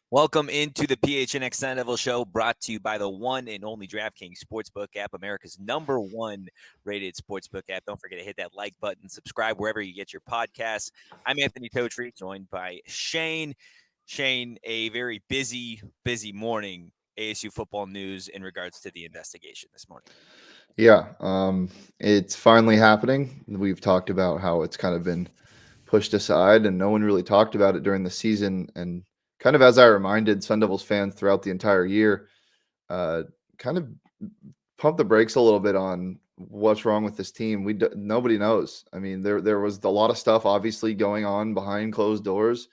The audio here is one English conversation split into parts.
Welcome into the PHNX Sun Devil Show, brought to you by the one and only DraftKings Sportsbook app, America's #1 rated sportsbook app. Don't forget to hit that like button, subscribe wherever you get your podcasts. I'm Anthony Totri, joined by Shane. Shane, a very busy morning, ASU football news in regards to the investigation this morning. Yeah, it's finally happening. We've talked about how it's kind of been pushed aside and no one really talked about it during the season. And kind of as I reminded Sun Devils fans throughout the entire year, kind of pump the brakes a little bit on what's wrong with this team. Nobody knows. I mean, there was a lot of stuff obviously going on behind closed doors.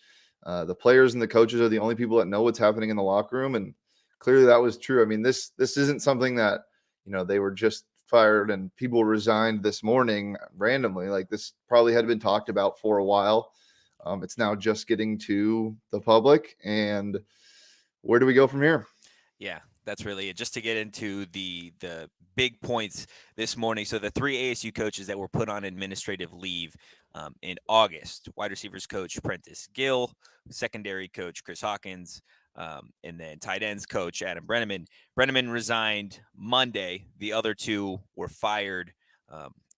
The players and the coaches are the only people that know what's happening in the locker room, and clearly that was true. I mean, this isn't something that they were just fired and people resigned this morning randomly. Like, this probably had been talked about for a while. It's now just getting to the public, and where do we go from here? Yeah, that's really it. Just to get into the big points this morning. So the 3 ASU coaches that were put on administrative leave in August: wide receivers coach Prentice Gill, secondary coach Chris Hawkins, and then tight ends coach Adam Breneman. Breneman resigned Monday. The other two were fired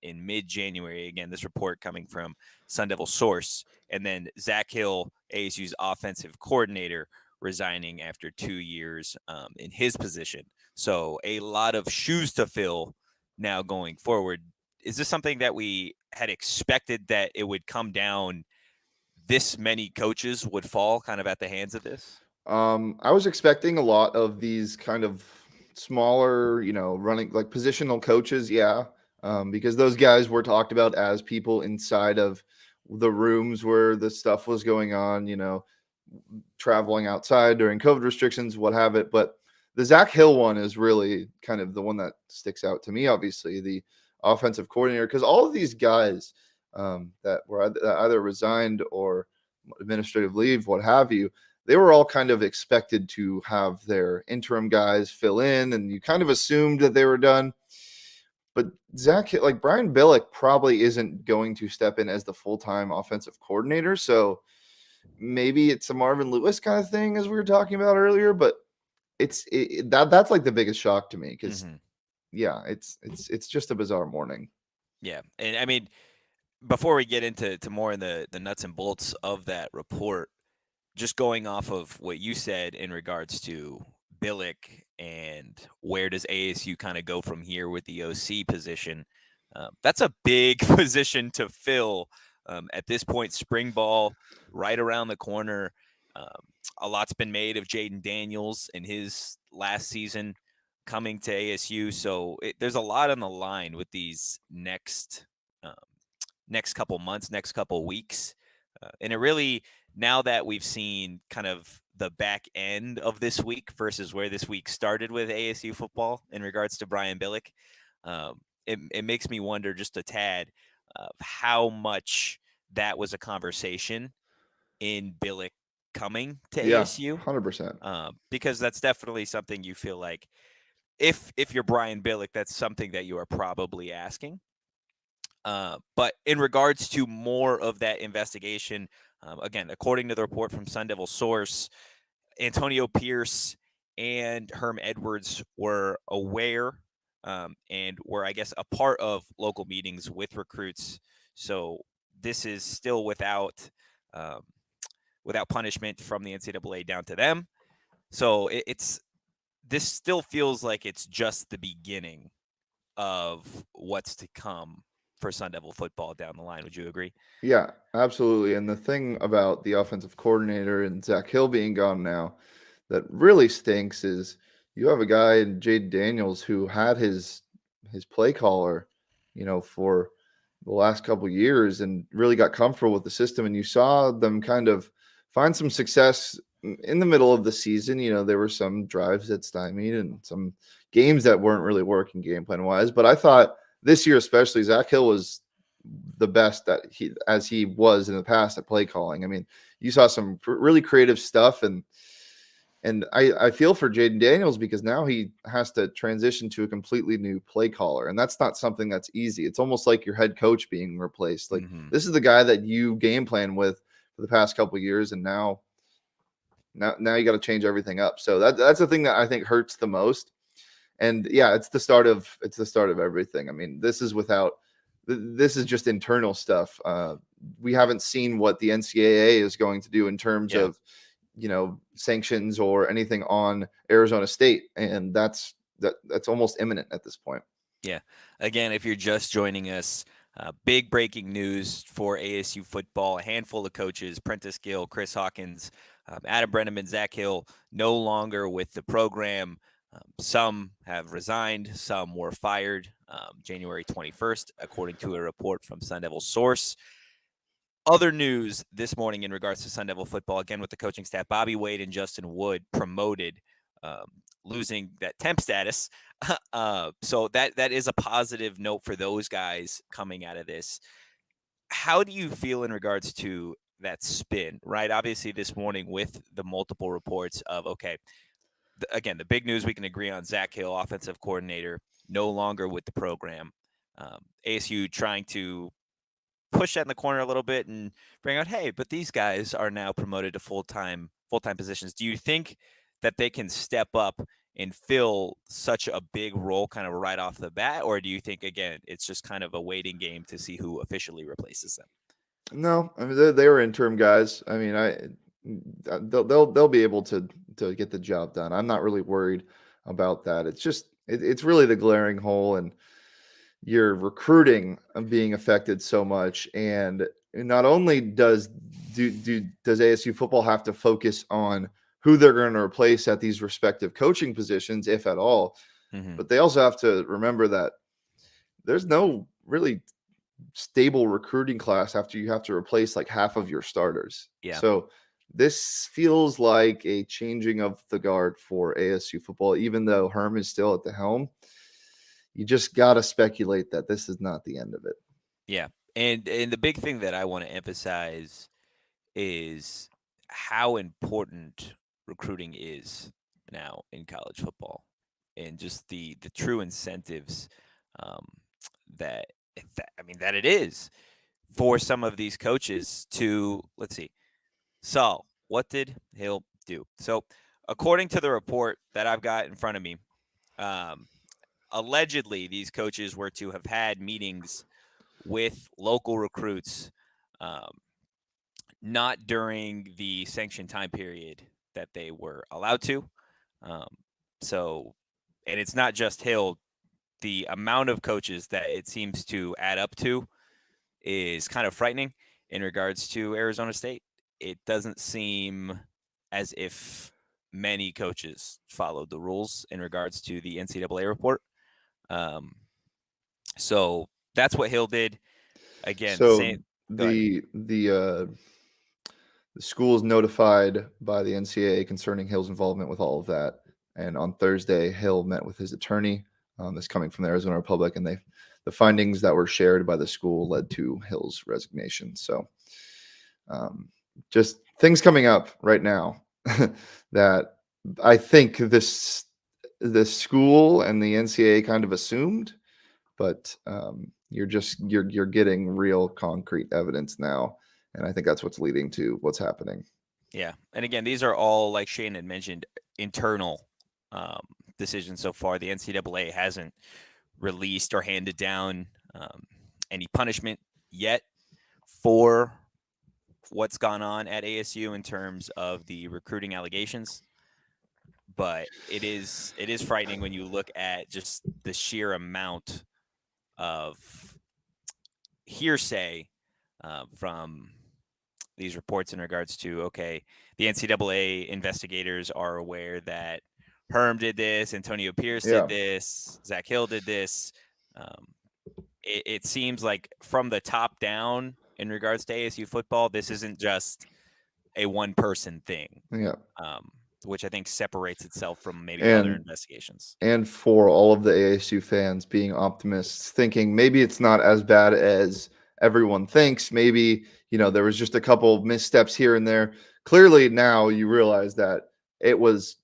in mid-January. Again, this report coming from Sun Devil source. And then Zach Hill, ASU's offensive coordinator, resigning after 2 years in his position. So a lot of shoes to fill now going forward. Is this something that we had expected, that it would come down, this many coaches would fall kind of at the hands of this? I was expecting a lot of these kind of smaller, running like positional coaches. Yeah. Because those guys were talked about as people inside of the rooms where the stuff was going on, traveling outside during COVID restrictions, what have it. But the Zach Hill one is really kind of the one that sticks out to me, obviously, the offensive coordinator, because all of these guys that were either resigned or administrative leave, what have you, they were all kind of expected to have their interim guys fill in, and you kind of assumed that they were done. But like Brian Billick probably isn't going to step in as the full-time offensive coordinator. So maybe it's a Marvin Lewis kind of thing, as we were talking about earlier. But that's like the biggest shock to me, because yeah, it's just a bizarre morning. Yeah, and I mean, before we get into more in the nuts and bolts of that report, just going off of what you said in regards to Billick and where does ASU kind of go from here with the OC position, that's a big position to fill at this point. Spring ball right around the corner. A lot's been made of Jaden Daniels in his last season coming to ASU. So there's a lot on the line with these next couple months, next couple weeks. And it really, now that we've seen kind of the back end of this week versus where this week started with ASU football in regards to Brian Billick, it makes me wonder just a tad of how much that was a conversation in Billick coming to ASU. 100%. Because that's definitely something you feel like, if you're Brian Billick, that's something that you are probably asking. But in regards to more of that investigation, again, according to the report from Sun Devil source, Antonio Pierce and Herm Edwards were aware and were, I guess, a part of local meetings with recruits. So this is still without punishment from the NCAA down to them. So it's this still feels like it's just the beginning of what's to come for Sun Devil football down the line. Would you agree? Yeah, absolutely. And the thing about the offensive coordinator and Zach Hill being gone now that really stinks is you have a guy in Jade Daniels who had his play caller, for the last couple years and really got comfortable with the system. And you saw them kind of find some success in the middle of the season. There were some drives that stymied and some games that weren't really working game plan wise. But I thought this year, especially, Zach Hill was the best that he was in the past at play calling. I mean, you saw some really creative stuff, and I feel for Jaden Daniels because now he has to transition to a completely new play caller, and that's not something that's easy. It's almost like your head coach being replaced. Like Mm-hmm. this is the guy that you game plan with for the past couple of years, and now you got to change everything up. So that's the thing that I think hurts the most. And yeah, it's the start of everything. I mean, this is just internal stuff. We haven't seen what the NCAA is going to do in terms Yeah. of sanctions or anything on Arizona State, and that's almost imminent at this point. Yeah. Again, if you're just joining us, big breaking news for ASU football. A handful of coaches, Prentice Gill, Chris Hawkins, Adam Breneman, Zach Hill, no longer with the program. Some have resigned, some were fired January 21st, according to a report from Sun Devil source. Other news this morning in regards to Sun Devil football, again with the coaching staff, Bobby Wade and Justin Wood promoted, um, losing that temp status. So that is a positive note for those guys coming out of this. How do you feel in regards to that spin, right? Obviously, this morning with the multiple reports of, okay, again, the big news we can agree on, Zach Hill, offensive coordinator, no longer with the program. ASU trying to push that in the corner a little bit and bring out, hey, but these guys are now promoted to full-time positions. Do you think that they can step up and fill such a big role kind of right off the bat, or do you think again it's just kind of a waiting game to see who officially replaces them? No, I mean they were interim guys. I mean, they'll be able to get the job done. I'm not really worried about that. It's just it's really the glaring hole, and your recruiting being affected so much. And not only does ASU football have to focus on who they're going to replace at these respective coaching positions, if at all, Mm-hmm. but they also have to remember that there's no really stable recruiting class after you have to replace like half of your starters. Yeah. So this feels like a changing of the guard for ASU football, even though Herm is still at the helm. You just got to speculate that this is not the end of it. Yeah. And the big thing that I want to emphasize is how important recruiting is now in college football, and just the true incentives, um, that, that it is for some of these coaches to, let's see, Saul, what did Hill do? So according to the report that I've got in front of me, um, allegedly these coaches were to have had meetings with local recruits, um, not during the sanctioned time period that they were allowed to. Um, so, and it's not just Hill. The amount of coaches that it seems to add up to is kind of frightening in regards to Arizona State. It doesn't seem as if many coaches followed the rules in regards to the NCAA report. Um, so that's what Hill did. Again, So same. Go ahead. the school is notified by the NCAA concerning Hill's involvement with all of that. And on Thursday, Hill met with his attorney. That's coming from the Arizona Republic, and the findings that were shared by the school led to Hill's resignation. So, just things coming up right now that I think the school and the NCAA kind of assumed, but you're getting real concrete evidence now, and I think that's what's leading to what's happening. Yeah, and again, these are all, like Shane had mentioned, internal um, decisions so far. The NCAA hasn't released or handed down any punishment yet for what's gone on at ASU in terms of the recruiting allegations. but it is frightening when you look at just the sheer amount of hearsay from these reports in regards to, okay, the NCAA investigators are aware that Herm did this, Antonio Pierce did Yeah, this, Zach Hill did this. Um, it seems like from the top down in regards to ASU football, this isn't just a one person thing, yeah. um, which I think separates itself from maybe other And investigations. for all of the ASU fans being optimists, thinking maybe it's not as bad as everyone thinks. Maybe, there was just a couple of missteps here and there. Clearly now you realize that it was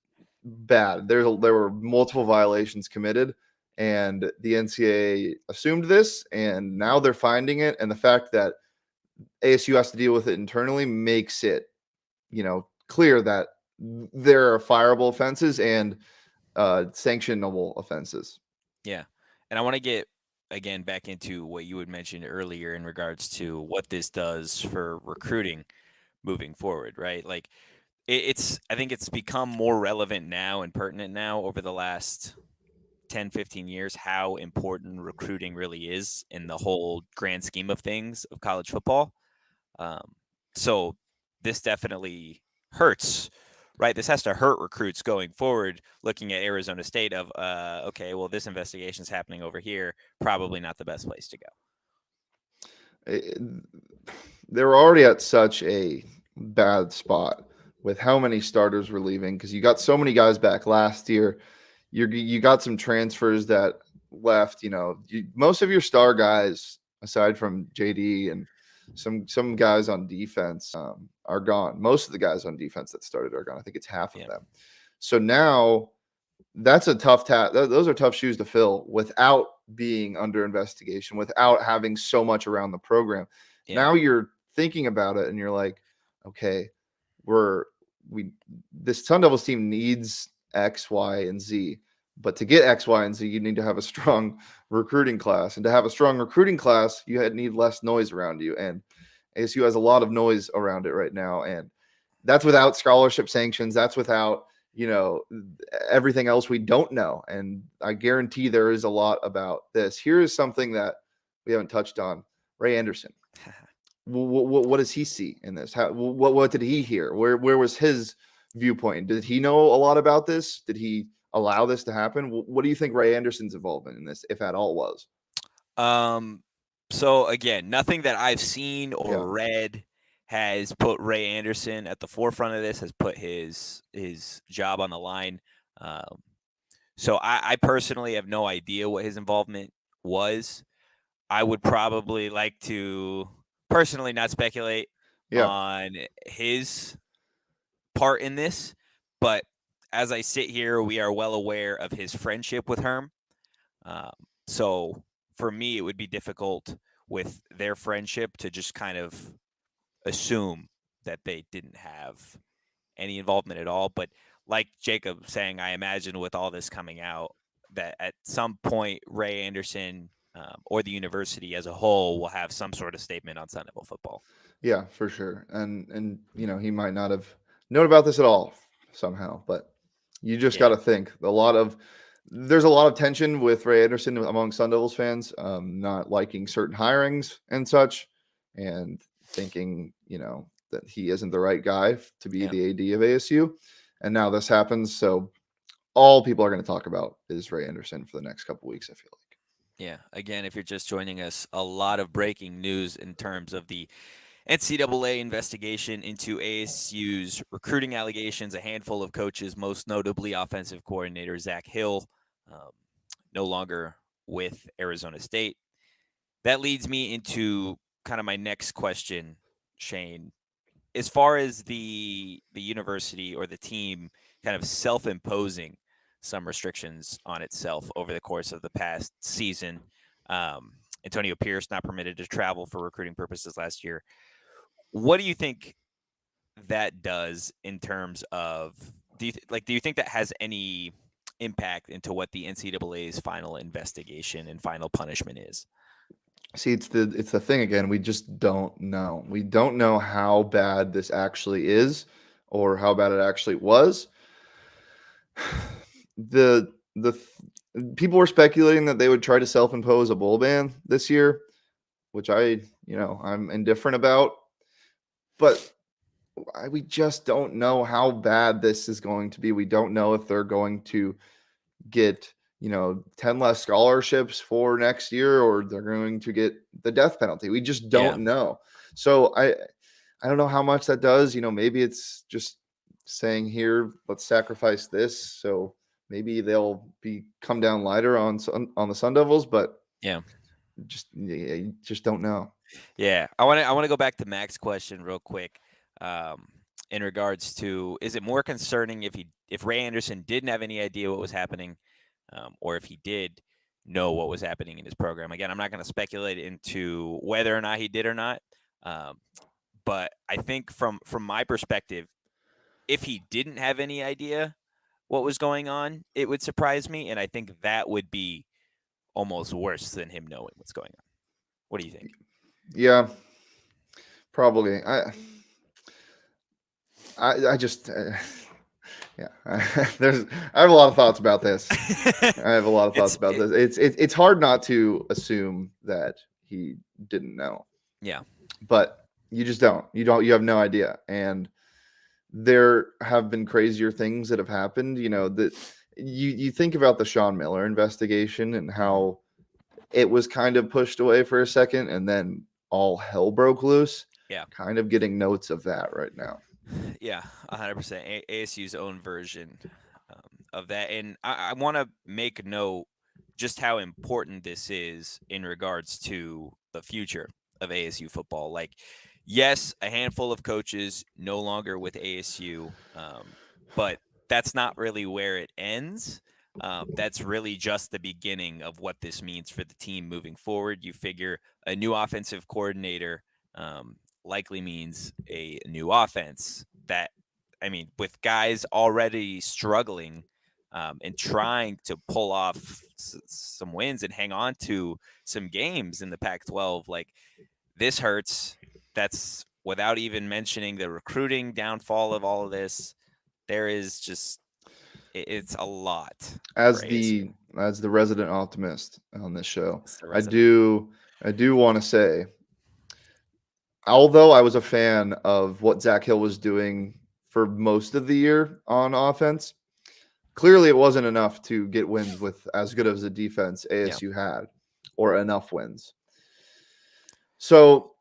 bad. There were multiple violations committed, and the NCAA assumed this, and now they're finding it. And the fact that ASU has to deal with it internally makes it, clear that there are fireable offenses and sanctionable offenses. Yeah. And I want to get again back into what you had mentioned earlier in regards to what this does for recruiting moving forward, right? Like I think it's become more relevant now and pertinent now over the last 10, 15 years how important recruiting really is in the whole grand scheme of things of college football. Um, so this definitely hurts, right? This has to hurt recruits going forward. Looking at Arizona State, of okay, well, this investigation is happening over here. Probably not the best place to go. It- they were already at such a bad spot with how many starters were leaving because you got so many guys back last year. You got some transfers that left. Most of your star guys, aside from JD and some guys on defense, are gone. Most of the guys on defense that started are gone. I think it's half of Yeah, them. So now that's a tough task. Those are tough shoes to fill without being under investigation, without having so much around the program. yeah, Now you're thinking about it and you're like, okay, we're we this Sun Devils team needs X, Y, and Z. But to get X, Y, and Z, you need to have a strong recruiting class. And to have a strong recruiting class, need less noise around you. And ASU has a lot of noise around it right now. And that's without scholarship sanctions. That's without, you know, everything else we don't know. And I guarantee there is a lot about this. Here is something that we haven't touched on. Ray Anderson. What does he see in this? What did he hear? Where was his viewpoint? Did he know a lot about this? Did he allow this to happen? What do you think Ray Anderson's involvement in this, if at all, was? Um, so again, nothing that I've seen Yeah, or read has put Ray Anderson at the forefront of this, has put his job on the line. Um, so I personally have no idea what his involvement was. I would probably like to personally not speculate yeah, on his part in this, but as I sit here, we are well aware of his friendship with Herm. Um, so for me, it would be difficult with their friendship to just kind of assume that they didn't have any involvement at all. But like Jacob saying, I imagine with all this coming out, that at some point Ray Anderson or the university as a whole will have some sort of statement on Sun Devil football. yeah, for sure. And he might not have known about this at all somehow, but you just got Yeah, to think there's a lot of tension with Ray Anderson among Sun Devils fans, not liking certain hirings and such, and thinking that he isn't the right guy to be yeah, the AD of ASU. And now this happens, so all people are going to talk about is Ray Anderson for the next couple weeks. I feel like. yeah. Again, if you're just joining us, a lot of breaking news in terms of the NCAA investigation into ASU's recruiting allegations. A handful of coaches, most notably offensive coordinator Zach Hill, um, no longer with Arizona State. That leads me into kind of my next question, Shane. As far as the university or the team kind of self-imposing some restrictions on itself over the course of the past season, Antonio Pierce not permitted to travel for recruiting purposes last year. What do you think that does in terms of do you think that has any impact into what the NCAA's final investigation and final punishment is? See, it's the thing again. We just don't know. We don't know how bad this actually is, or how bad it actually was. The people were speculating that they would try to self-impose a bowl ban this year, which I'm indifferent about. But we just don't know how bad this is going to be. We don't know if they're going to get 10 less scholarships for next year, or they're going to get the death penalty. We just Yeah. don't know. So I don't know how much that does. Maybe it's just saying, here, let's sacrifice this, so maybe they'll come down lighter on the Sun Devils, but Yeah. you just don't know. Yeah. I want to go back to Mac's question real quick. In regards to, is it more concerning if Ray Anderson didn't have any idea what was happening, or if he did know what was happening in his program? Again, I'm not going to speculate into whether or not he did or not. Um, but I think from my perspective, if he didn't have any idea what was going on, it would surprise me, and I think that would be almost worse than him knowing what's going on. What do you think? Yeah, probably. I just yeah. I have a lot of thoughts about this. I have a lot of thoughts about It, this. It's hard not to assume that he didn't know, yeah, but you just don't. You have no idea. And there have been crazier things that have happened. That you think about the Sean Miller investigation and how it was kind of pushed away for a second, and then all hell broke loose. yeah, Kind of getting notes of that right now. yeah, 100%. ASU's own version of that, and I want to make note just how important this is in regards to the future of ASU football. Like, yes, a handful of coaches no longer with ASU, but that's not really where it ends. That's really just the beginning of what this means for the team moving forward. You figure a new offensive coordinator likely means a new offense that, I mean, with guys already struggling and trying to pull off some wins and hang on to some games in the Pac 12, like, this hurts. That's without even mentioning the recruiting downfall of all of this. There is just, it's a lot for as ASU. the as the resident optimist on this show, It's the I resident. do I do want to say, although I was a fan of what Zach Hill was doing for most of the year on offense, clearly it wasn't enough to get wins with as good as a defense Yeah. ASU had, or enough wins. So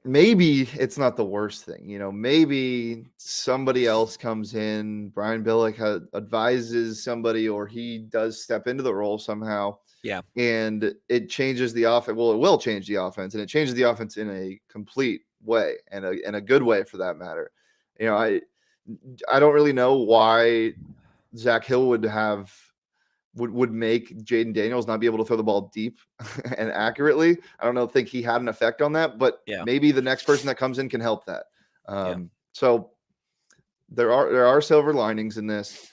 maybe it's not the worst thing. Maybe somebody else comes in, Brian Billick advises somebody, or he does step into the role somehow, Yeah. and it changes the offense. Well, it will change the offense, and it changes the offense in a complete way, and a good way for that matter. I don't really know why Zach Hill would make Jaden Daniels not be able to throw the ball deep and accurately. I don't know, think he had an effect on that, but Yeah. maybe the next person that comes in can help that. Yeah. So there are silver linings in this.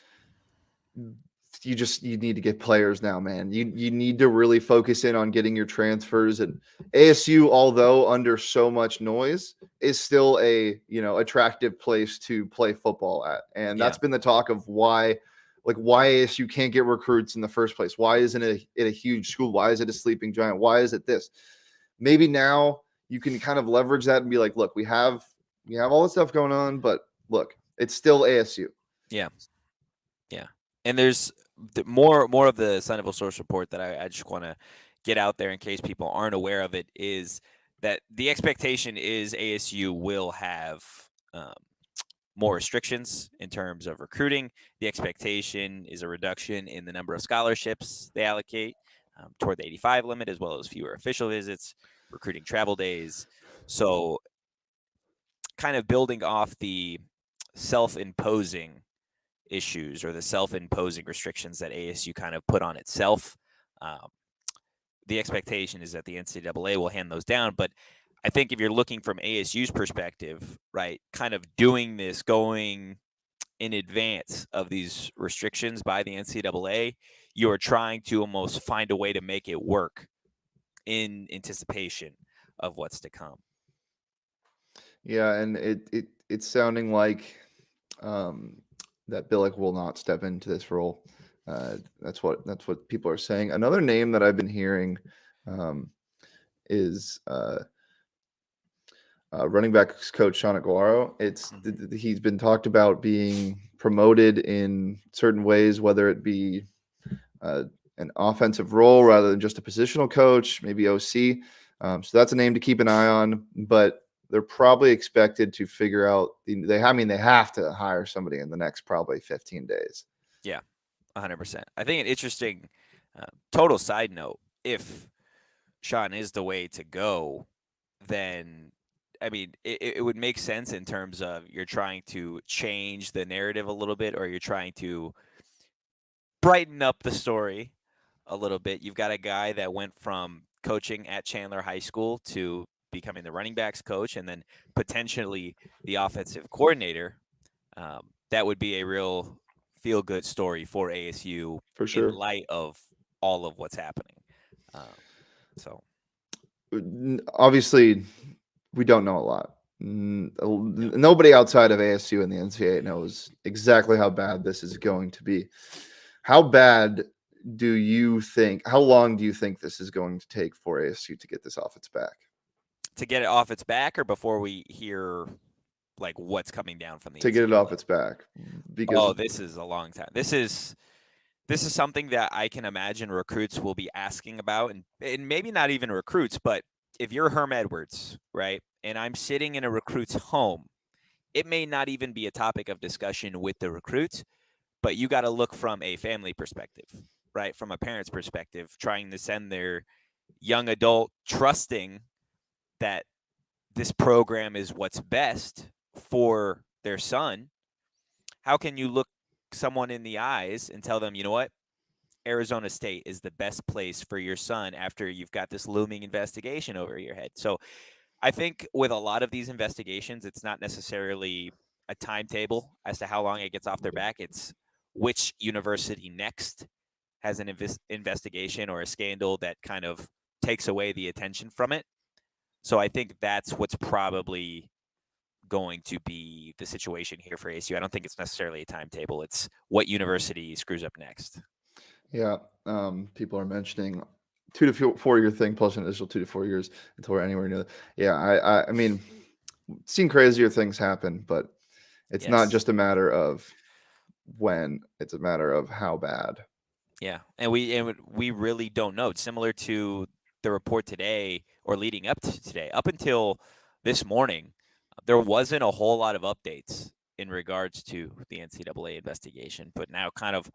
You need to get players now, man. You need to really focus in on getting your transfers. And ASU, although under so much noise, is still a attractive place to play football at. And Yeah. that's been the talk of why ASU can't get recruits in the first place. Why isn't it a huge school? Why is it a sleeping giant? Why is it this? Maybe now you can kind of leverage that and be like, look, we have all this stuff going on, but look, it's still ASU. Yeah. Yeah. And there's more of the Sun Devil source report that I just want to get out there in case people aren't aware of it, is that the expectation is ASU will have um, more restrictions in terms of recruiting. The expectation is a reduction in the number of scholarships they allocate toward the 85 limit, as well as fewer official visits, recruiting travel days. So, kind of building off the self-imposing issues or the self-imposing restrictions that ASU kind of put on itself. Um, the expectation is that the NCAA will hand those down, but I think if you're looking from ASU's perspective, right, kind of doing this, going in advance of these restrictions by the NCAA, you are trying to almost find a way to make it work in anticipation of what's to come. Yeah, and it's sounding like um, that Billick will not step into this role. That's what people are saying. Another name that I've been hearing is running backs coach Sean Aguero. He's been talked about being promoted in certain ways, whether it be uh, an offensive role rather than just a positional coach, maybe OC. So that's a name to keep an eye on. But they're probably expected to figure out. They have to hire somebody in the next probably 15 days. Yeah, 100%. I think an interesting total side note, if Sean is the way to go, then I mean, it would make sense in terms of you're trying to change the narrative a little bit, or you're trying to brighten up the story a little bit. You've got a guy that went from coaching at Chandler High School to becoming the running backs coach and then potentially the offensive coordinator. That would be a real feel good story for ASU For in sure. light of all of what's happening. Um, so, Obviously, we don't know a lot. no. Nobody outside of ASU and the NCAA knows exactly how bad this is going to be. How bad do you think? How long do you think this is going to take for ASU to get this off its back? To get it off its back, or before we hear like what's coming down from the To get it off NCAA? its back, because Oh, this is a long time. This is something that I can imagine recruits will be asking about, and maybe not even recruits, but if you're Herm Edwards, right, and I'm sitting in a recruit's home, it may not even be a topic of discussion with the recruits, but you got to look from a family perspective, right, from a parent's perspective, trying to send their young adult, trusting that this program is what's best for their son. How can you look someone in the eyes and tell them, you know what, Arizona State is the best place for your son after you've got this looming investigation over your head? So I think with a lot of these investigations, it's not necessarily a timetable as to how long it gets off their back. It's which university next has an investigation or a scandal that kind of takes away the attention from it. So I think that's what's probably going to be the situation here for ASU. I don't think it's necessarily a timetable. It's what university screws up next. yeah, people are mentioning 2 to 4 year thing plus an additional 2 to 4 years until we're anywhere near. Yeah, I mean, seen crazier things happen, but it's not Yes. just a matter of when; it's a matter of how bad. Yeah, and we really don't know. It's similar to the report today, or leading up to today. Up until this morning, there wasn't a whole lot of updates in regards to the NCAA investigation. But now, kind of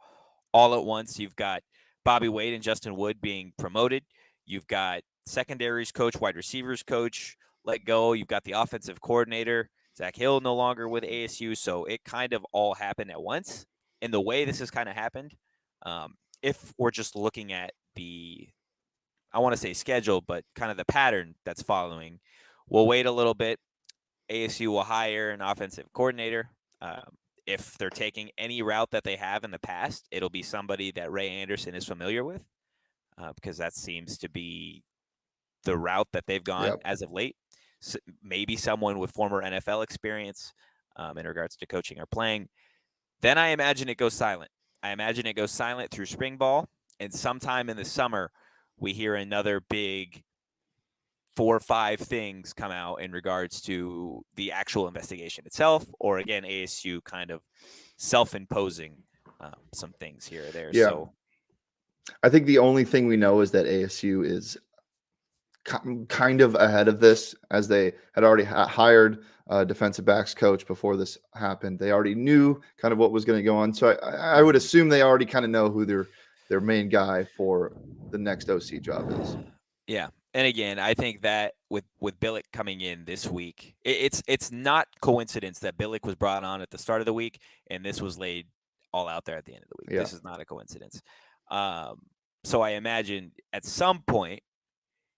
all at once, you've got Bobby Wade and Justin Wood being promoted. You've got secondaries coach, wide receivers coach let go. You've got the offensive coordinator, Zach Hill, no longer with ASU. So it kind of all happened at once. And the way this has kind of happened, um, if we're just looking at the, I want to say schedule, but kind of the pattern that's following, we'll wait a little bit. ASU will hire an offensive coordinator. If they're taking any route that they have in the past, it'll be somebody that Ray Anderson is familiar with, because that seems to be the route that they've gone Yep. as of late. So maybe someone with former NFL experience in regards to coaching or playing. Then I imagine it goes silent. I imagine it goes silent through spring ball, and sometime in the summer, we hear another big 4 or 5 things come out in regards to the actual investigation itself, or again, ASU kind of self-imposing some things here or there. Yeah, So I think the only thing we know is that ASU is kind of ahead of this, as they had already hired a defensive backs coach before this happened. They already knew kind of what was going to go on. So I would assume they already kind of know who their main guy for the next OC job is. yeah, and again, I think that with Billick coming in this week, it's not coincidence that Billick was brought on at the start of the week and this was laid all out there at the end of the week. Yeah. This is not a coincidence. Um, so I imagine at some point,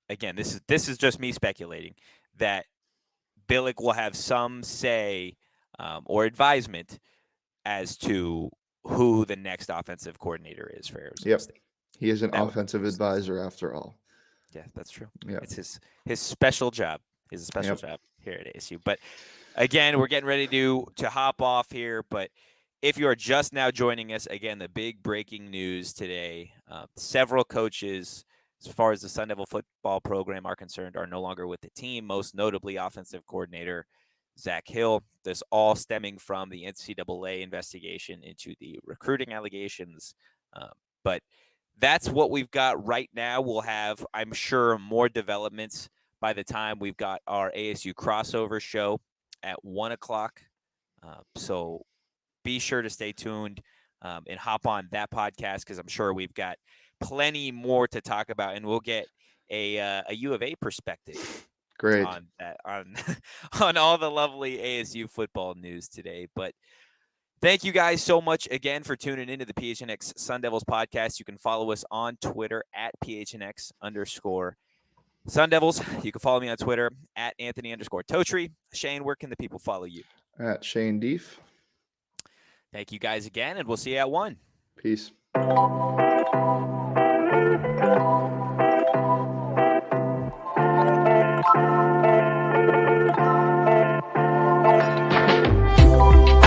again, this is just me speculating, that Billick will have some say or advisement as to who the next offensive coordinator is for Arizona Yep. State. He is an That would make offensive most sense. advisor after all. Yeah, that's true. Yeah. It's his special job. His special Yep. job here at ASU. But again, we're getting ready to hop off here. But if you are just now joining us, again, the big breaking news today, several coaches, as far as the Sun Devil football program are concerned, are no longer with the team, most notably offensive coordinator Zach Hill. This all stemming from the NCAA investigation into the recruiting allegations. But that's what we've got right now. We'll have, I'm sure, more developments by the time we've got our ASU crossover show at 1 o'clock. So be sure to stay tuned and hop on that podcast, because I'm sure we've got plenty more to talk about, and we'll get a U of A perspective Great. on that, on on all the lovely ASU football news today. But thank you guys so much again for tuning into the PHNX Sun Devils podcast. You can follow us on Twitter at PHNX_Sun Devils. You can follow me on Twitter at Anthony_Totri. Shane, where can the people follow you? At Shane Dief. Thank you guys again, and we'll see you at 1. Peace.